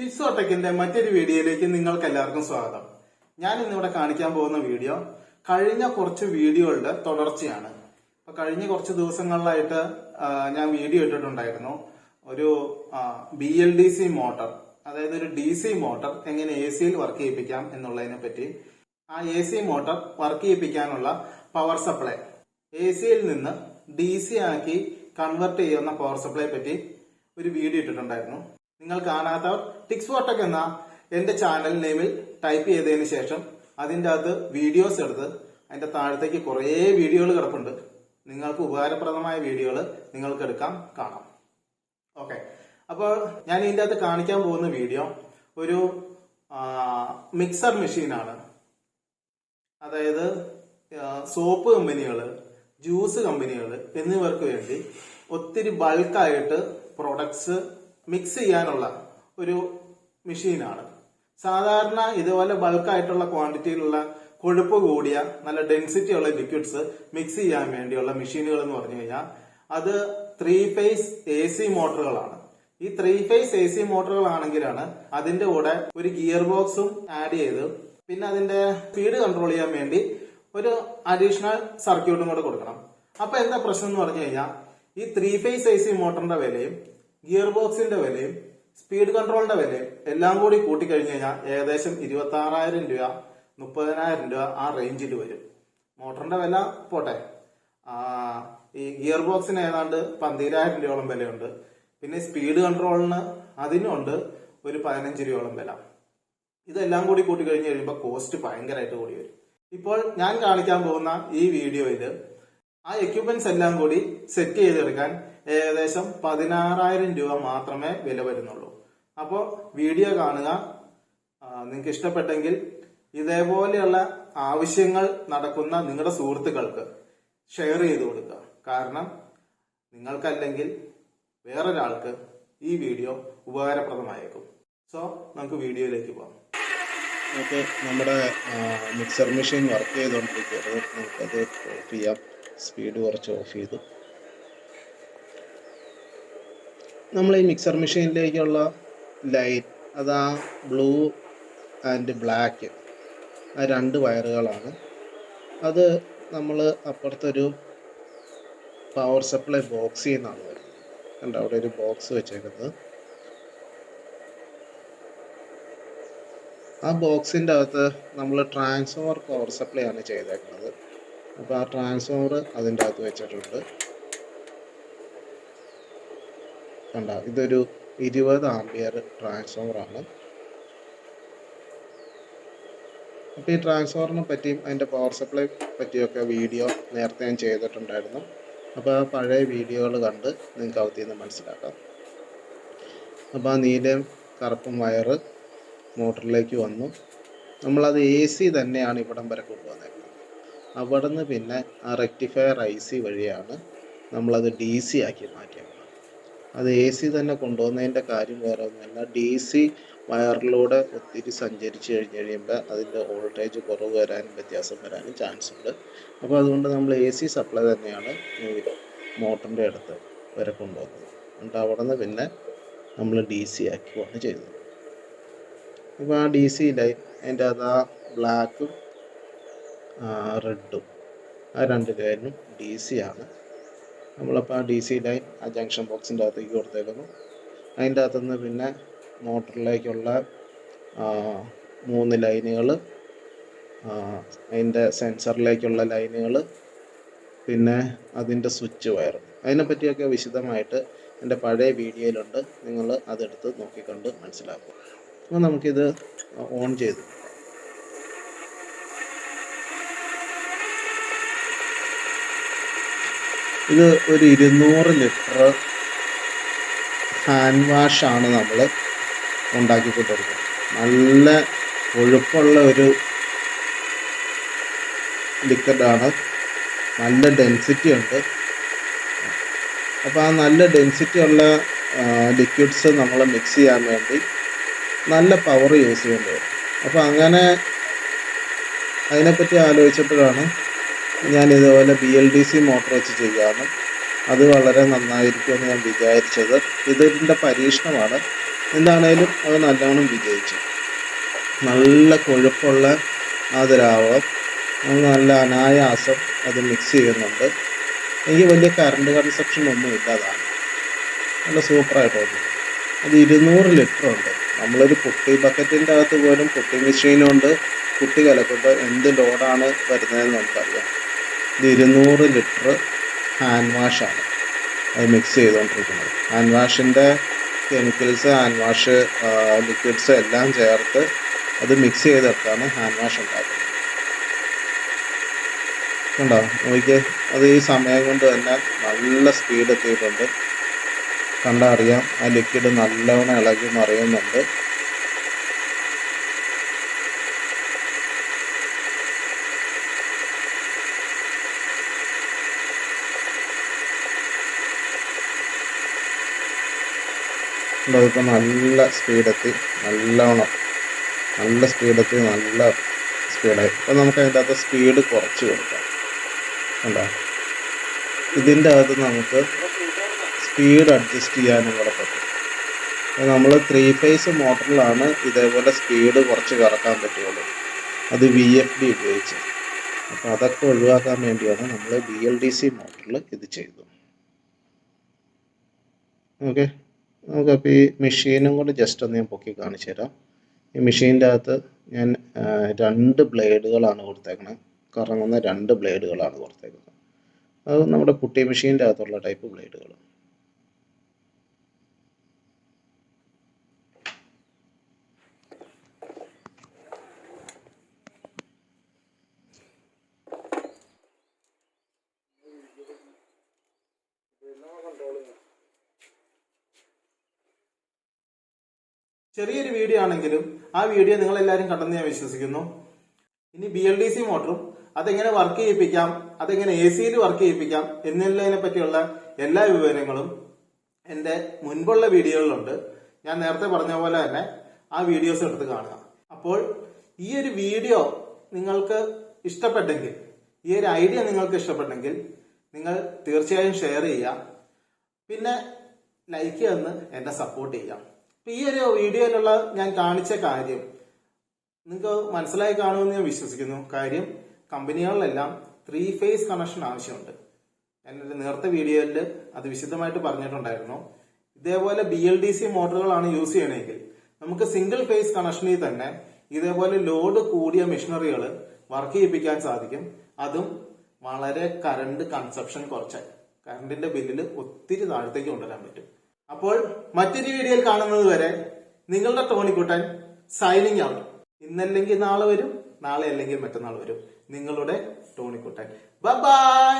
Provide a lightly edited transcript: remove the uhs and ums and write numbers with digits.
ടിപ്സോടെക്കിന്റെ മറ്റൊരു വീഡിയോയിലേക്ക് നിങ്ങൾക്ക് എല്ലാവർക്കും സ്വാഗതം. ഞാൻ ഇന്നിവിടെ കാണിക്കാൻ പോകുന്ന വീഡിയോ കഴിഞ്ഞ കുറച്ച് വീഡിയോകളുടെ തുടർച്ചയാണ്. അപ്പൊ കഴിഞ്ഞ കുറച്ച് ദിവസങ്ങളിലായിട്ട് ഞാൻ വീഡിയോ ഇട്ടിട്ടുണ്ടായിരുന്നു. ഒരു BLDC മോട്ടർ, അതായത് ഒരു DC മോട്ടർ എങ്ങനെ AC വർക്ക് ചെയ്യിപ്പിക്കാം എന്നുള്ളതിനെ പറ്റി, ആ AC മോട്ടർ വർക്ക് ചെയ്യിപ്പിക്കാനുള്ള പവർ സപ്ലൈ, AC നിന്ന് DC ആക്കി കൺവെർട്ട് ചെയ്യുന്ന പവർ സപ്ലൈ പറ്റി ഒരു വീഡിയോ ഇട്ടിട്ടുണ്ടായിരുന്നു. നിങ്ങൾ കാണാത്തവർ ടിപ്സോടെക് എന്ന എന്റെ ചാനൽ നെയിമിൽ ടൈപ്പ് ചെയ്തതിന് ശേഷം അതിൻ്റെ അകത്ത് വീഡിയോസ് എടുത്ത് അതിന്റെ താഴത്തേക്ക് കുറേ വീഡിയോകൾ കിടപ്പുണ്ട്. നിങ്ങൾക്ക് ഉപകാരപ്രദമായ വീഡിയോകൾ നിങ്ങൾക്ക് എടുക്കാം, കാണാം. ഓക്കെ, അപ്പോൾ ഞാൻ ഇതിൻ്റെ അകത്ത് കാണിക്കാൻ പോകുന്ന വീഡിയോ ഒരു മിക്സർ മെഷീനാണ്. അതായത് സോപ്പ് കമ്പനികൾ, ജ്യൂസ് കമ്പനികൾ എന്നിവർക്ക് വേണ്ടി ഒത്തിരി ബൾക്കായിട്ട് പ്രൊഡക്ട്സ് മിക്സ് ചെയ്യാനുള്ള ഒരു മെഷീനാണ്. സാധാരണ ഇതുപോലെ ബൾക്കായിട്ടുള്ള ക്വാണ്ടിറ്റിയിലുള്ള കൊഴുപ്പ് കൂടിയ നല്ല ഡെൻസിറ്റി ഉള്ള ലിക്വിഡ്സ് മിക്സ് ചെയ്യാൻ വേണ്ടിയുള്ള മെഷീനുകൾ എന്ന് പറഞ്ഞു കഴിഞ്ഞാൽ അത് 3 ഫേസ് AC മോട്ടറുകളാണ്. ഈ 3 ഫേസ് AC മോട്ടറുകളാണെങ്കിലാണ് അതിന്റെ കൂടെ ഒരു ഗിയർ ബോക്സും ആഡ് ചെയ്ത് പിന്നെ അതിന്റെ സ്പീഡ് കൺട്രോൾ ചെയ്യാൻ വേണ്ടി ഒരു അഡീഷണൽ സർക്യൂട്ടും കൂടെ കൊടുക്കണം. അപ്പൊ എന്താ പ്രശ്നം എന്ന് പറഞ്ഞു കഴിഞ്ഞാൽ ഈ 3 ഫേസ് AC മോട്ടറിന്റെ വിലയും ഗിയർ ബോക്സിന്റെ വിലയും സ്പീഡ് കൺട്രോളിന്റെ വിലയും എല്ലാം കൂടി കൂട്ടിക്കഴിഞ്ഞു കഴിഞ്ഞാൽ ഏകദേശം 26,000 രൂപ 30,000 രൂപ ആ റേഞ്ചിൽ വരും. മോട്ടറിന്റെ വില പോട്ടെ, ഈ ഗിയർ ബോക്സിന് ഏതാണ്ട് 12,000 രൂപയോളം വിലയുണ്ട്. പിന്നെ സ്പീഡ് കൺട്രോളിന് അതിനുണ്ട് ഒരു 15 രൂപയോളം വില. ഇതെല്ലാം കൂടി കൂട്ടിക്കഴിഞ്ഞ് കഴിയുമ്പോൾ കോസ്റ്റ് ഭയങ്കരമായിട്ട് കൂടി വരും. ഇപ്പോൾ ഞാൻ കാണിക്കാൻ പോകുന്ന ഈ വീഡിയോയില് ആ എക്യുപ്മെന്റ്സ് എല്ലാം കൂടി സെറ്റ് ചെയ്തെടുക്കാൻ ഏകദേശം 16,000 രൂപ മാത്രമേ വില വരുന്നുള്ളൂ. അപ്പോൾ വീഡിയോ കാണുക. നിങ്ങൾക്ക് ഇഷ്ടപ്പെട്ടെങ്കിൽ ഇതേപോലെയുള്ള ആവശ്യങ്ങൾ നടക്കുന്ന നിങ്ങളുടെ സുഹൃത്തുക്കൾക്ക് ഷെയർ ചെയ്ത് കൊടുക്കുക. കാരണം നിങ്ങൾക്കല്ലെങ്കിൽ വേറൊരാൾക്ക് ഈ വീഡിയോ ഉപകാരപ്രദമായേക്കും. സോ നമുക്ക് വീഡിയോയിലേക്ക് പോകാം. ഓക്കെ, നമ്മുടെ മിക്സർ മെഷീൻ വർക്ക് ചെയ്തുകൊണ്ടിരിക്കുന്നത്. നമുക്കത് ഓഫ് ചെയ്യാം. സ്പീഡ് കുറച്ച് ഓഫ് ചെയ്തു. നമ്മൾ ഈ മിക്സർ മെഷീനിലേക്കുള്ള ലൈൻ, അത് ആ ബ്ലൂ ആൻഡ് ബ്ലാക്ക്, ആ 2 വയറുകളാണ്. അത് നമ്മൾ അപ്പുറത്തൊരു പവർ സപ്ലൈ ബോക്സിൽ നിന്നാണ് വരുന്നത്. കണ്ടോ, അവിടെ ഒരു ബോക്സ് വെച്ചേക്കുന്നത്. ആ ബോക്സിൻ്റെ അകത്ത് നമ്മൾ ട്രാൻസ്ഫോമർ പവർ സപ്ലൈ ആണ് ചെയ്തേക്കുന്നത്. അപ്പോൾ ആ ട്രാൻസ്ഫോമർ അതിൻ്റെ അകത്ത് വെച്ചിട്ടുണ്ട്. കണ്ട, ഇതൊരു 20 ആംപിയർ ട്രാൻസ്ഫോമറാണ്. അപ്പോൾ ഈ ട്രാൻസ്ഫോമറിനെ പറ്റിയും അതിൻ്റെ പവർ സപ്ലൈ പറ്റിയൊക്കെ വീഡിയോ നേരത്തെ ഞാൻ ചെയ്തിട്ടുണ്ടായിരുന്നു. അപ്പോൾ ആ പഴയ വീഡിയോകൾ കണ്ട് നിങ്ങൾക്ക് അകത്ത് നിന്ന് മനസ്സിലാക്കാം. അപ്പോൾ ആ നീലയും കറുപ്പും വയറ് മോട്ടറിലേക്ക് വന്നു. നമ്മളത് AC തന്നെയാണ് ഇവിടം വരെ കൊണ്ടുവന്നേക്കുന്നത്. അവിടെ നിന്ന് പിന്നെ ആ റെക്ടിഫയർ IC വഴിയാണ് നമ്മളത് DC ആക്കി മാറ്റിയത്. അത് AC തന്നെ കൊണ്ടുവന്നതിൻ്റെ കാര്യം വേറെ ഒന്നുമല്ല. DC വയറിലൂടെ ഒത്തിരി സഞ്ചരിച്ച് കഴിയുമ്പോൾ അതിൻ്റെ വോൾട്ടേജ് കുറവ് വരാനും വ്യത്യാസം വരാനും ചാൻസ് ഉണ്ട്. അപ്പോൾ അതുകൊണ്ട് നമ്മൾ AC സപ്ലൈ തന്നെയാണ് ഈ മോട്ടറിൻ്റെ അടുത്ത് വരെ കൊണ്ടുവന്നത്. എന്നിട്ട് അവിടെ നിന്ന് പിന്നെ നമ്മൾ DC ആക്കുകയാണ് ചെയ്തത്. ഇപ്പോൾ ആ DC ലൈൻ, അതിൻ്റെ അത് ആ ബ്ലാക്കും റെഡും, ആ 2 ലൈനും DC ആണ്. നമ്മളപ്പോൾ ആ DC ലൈൻ ആ ജംഗ്ഷൻ ബോക്സിൻ്റെ അകത്തേക്ക് കൊടുത്തേക്കുന്നു. അതിൻ്റെ അകത്തുനിന്ന് പിന്നെ മോട്ടറിലേക്കുള്ള 3 ലൈനുകൾ, അതിൻ്റെ സെൻസറിലേക്കുള്ള ലൈനുകൾ, പിന്നെ അതിൻ്റെ സ്വിച്ച് വയർ, അതിനെപ്പറ്റിയൊക്കെ വിശദമായിട്ട് എൻ്റെ പഴയ വീഡിയോയിലുണ്ട്. നിങ്ങൾ അതെടുത്ത് നോക്കിക്കൊണ്ട് മനസ്സിലാക്കും. അപ്പോൾ നമുക്കിത് ഓൺ ചെയ്തു. ഇത് ഒരു 200 ലിറ്റർ ഹാൻഡ് വാഷാണ് നമ്മൾ ഉണ്ടാക്കിക്കൊണ്ടിരിക്കുന്നത്. നല്ല കൊഴുപ്പുള്ള ഒരു ലിക്വിഡാണ്, നല്ല ഡെൻസിറ്റി ഉണ്ട്. അപ്പോൾ ആ നല്ല ഡെൻസിറ്റി ഉള്ള ലിക്വിഡ്സ് നമ്മൾ മിക്സ് ചെയ്യാൻ വേണ്ടി നല്ല പവർ യൂസ് ചെയ്യേണ്ടി വരും. അപ്പോൾ അങ്ങനെ അതിനെപ്പറ്റി ആലോചിച്ചപ്പോഴാണ് ഞാൻ ഇതുപോലെ BLDC മോട്ടർ വെച്ച് ചെയ്യാമെന്നും അത് വളരെ നന്നായിരിക്കുമെന്ന് ഞാൻ വിചാരിച്ചത്. ഇതിൻ്റെ പരീക്ഷണമാണ്. എന്താണേലും അത് നല്ലോണം വിജയിച്ചു. നല്ല കൊഴുപ്പുള്ള ആ ദ്രാവകം നല്ല അനായാസം അത് മിക്സ് ചെയ്യുന്നുണ്ട്. എനിക്ക് വലിയ കറണ്ട് കൺസപ്ഷൻ ഒന്നും ഇല്ലാതാണ്, നല്ല സൂപ്പറായിട്ട് തോന്നി. അത് 200 ലിറ്റർ ഉണ്ട്. നമ്മളൊരു പുട്ടി ബക്കറ്റിൻ്റെ അകത്ത് പോലും പുട്ടി മെഷീനുണ്ട്. പുട്ടി കലക്കുമ്പോൾ എന്ത് ലോഡാണ് വരുന്നതെന്ന് നമുക്കറിയാം. ഇത് 200 ലിറ്റർ ഹാൻഡ് വാഷാണ് അത് മിക്സ് ചെയ്തുകൊണ്ടിരിക്കുന്നത്. ഹാൻഡ് വാഷിൻ്റെ കെമിക്കൽസ്, ഹാൻഡ് വാഷ് ലിക്വിഡ്സ് എല്ലാം ചേർത്ത് അത് മിക്സ് ചെയ്തെടുത്താണ് ഹാൻഡ് വാഷ് ഉണ്ടാക്കുന്നത്. കണ്ടോ, നോക്കിയേ, അത് ഈ സമയം കൊണ്ട് തന്നെ നല്ല സ്പീഡ് എത്തിയിട്ടുണ്ട്. കണ്ടാൽ അറിയാം, ആ ലിക്വിഡ് നല്ലവണ്ണം ഇളകി മറിയുന്നുണ്ട്. ഇപ്പം നല്ല സ്പീഡെത്തി, നല്ല സ്പീഡായി. ഇപ്പം നമുക്ക് അതിൻ്റെ അകത്ത് സ്പീഡ് കുറച്ച് കൊടുക്കാം. കണ്ടോ, ഇതിൻ്റെ അകത്ത് നമുക്ക് സ്പീഡ് അഡ്ജസ്റ്റ് ചെയ്യാനും കൂടെ പറ്റും. നമ്മൾ 3 ഫേസ് മോട്ടറിലാണ് ഇതേപോലെ സ്പീഡ് കുറച്ച് കറക്കാൻ പറ്റുള്ളൂ, അത് VFD ഉപയോഗിച്ച്. അപ്പോൾ അതൊക്കെ ഒഴിവാക്കാൻ വേണ്ടിയാണ് നമ്മൾ BLDC മോട്ടറിൽ ഇത് ചെയ്തത്. ഓക്കെ, നമുക്കപ്പോൾ ഈ മെഷീനും കൂടെ ജസ്റ്റ് ഒന്ന് ഞാൻ പൊക്കി കാണിച്ചു തരാം. ഈ മെഷീൻ്റെ അകത്ത് ഞാൻ 2 ബ്ലേഡുകളാണ് കൊടുത്തേക്കുന്നത്, കറങ്ങുന്ന 2 ബ്ലേഡുകളാണ് കൊടുത്തേക്കുന്നത്. അത് നമ്മുടെ പുട്ടി മെഷീൻ്റെ അകത്തുള്ള ടൈപ്പ് ബ്ലേഡുകൾ. ചെറിയൊരു വീഡിയോ ആണെങ്കിലും ആ വീഡിയോ നിങ്ങൾ എല്ലാവരും കണ്ടെന്ന് ഞാൻ വിശ്വസിക്കുന്നു. ഇനി BLDC മോട്ടറും അതെങ്ങനെ വർക്ക് ചെയ്യിപ്പിക്കാം, അതെങ്ങനെ AC-യിൽ വർക്ക് ചെയ്യിപ്പിക്കാം എന്നുള്ളതിനെ പറ്റിയുള്ള എല്ലാ വിവരങ്ങളും എൻ്റെ മുൻപുള്ള വീഡിയോകളിലുണ്ട്. ഞാൻ നേരത്തെ പറഞ്ഞ പോലെ തന്നെ ആ വീഡിയോസ് എടുത്ത് കാണുക. അപ്പോൾ ഈ ഒരു വീഡിയോ നിങ്ങൾക്ക് ഇഷ്ടപ്പെട്ടെങ്കിൽ, ഈ ഒരു ഐഡിയ നിങ്ങൾക്ക് ഇഷ്ടപ്പെട്ടെങ്കിൽ നിങ്ങൾ തീർച്ചയായും ഷെയർ ചെയ്യുക, പിന്നെ ലൈക്ക് തന്ന് എന്നെ സപ്പോർട്ട് ചെയ്യാം. ഈ ഒരു വീഡിയോയിലുള്ള ഞാൻ കാണിച്ച കാര്യം നിങ്ങൾക്ക് മനസ്സിലായി കാണുമെന്ന് ഞാൻ വിശ്വസിക്കുന്നു. കാര്യം കമ്പനികളിലെല്ലാം 3 ഫേസ് കണക്ഷൻ ആവശ്യമുണ്ട്. എൻ്റെ നേരത്തെ വീഡിയോയിൽ അത് വിശദമായിട്ട് പറഞ്ഞിട്ടുണ്ടായിരുന്നു. ഇതേപോലെ BLDC മോട്ടറുകളാണ് യൂസ് ചെയ്യണമെങ്കിൽ നമുക്ക് സിംഗിൾ ഫേസ് കണക്ഷനിൽ തന്നെ ഇതേപോലെ ലോഡ് കൂടിയ മെഷീനറികൾ വർക്ക് ചെയ്യിപ്പിക്കാൻ സാധിക്കും. അതും വളരെ കറണ്ട് കൺസപ്ഷൻ കുറച്ചായി കറണ്ടിന്റെ ബില്ലിൽ ഒത്തിരി താഴത്തേക്ക് കൊണ്ടുവരാൻ പറ്റും. അപ്പോൾ മറ്റൊരു വീഡിയോയിൽ കാണുന്നത് വരെ നിങ്ങളുടെ ടോണിക്കുട്ടൻ സൈനിങ് ഔട്ട്. ഇന്നല്ലെങ്കിൽ നാളെ വരും, നാളെ അല്ലെങ്കിൽ മറ്റന്നാൾ വരും. നിങ്ങളുടെ ടോണിക്കുട്ടൻ. Bye bye.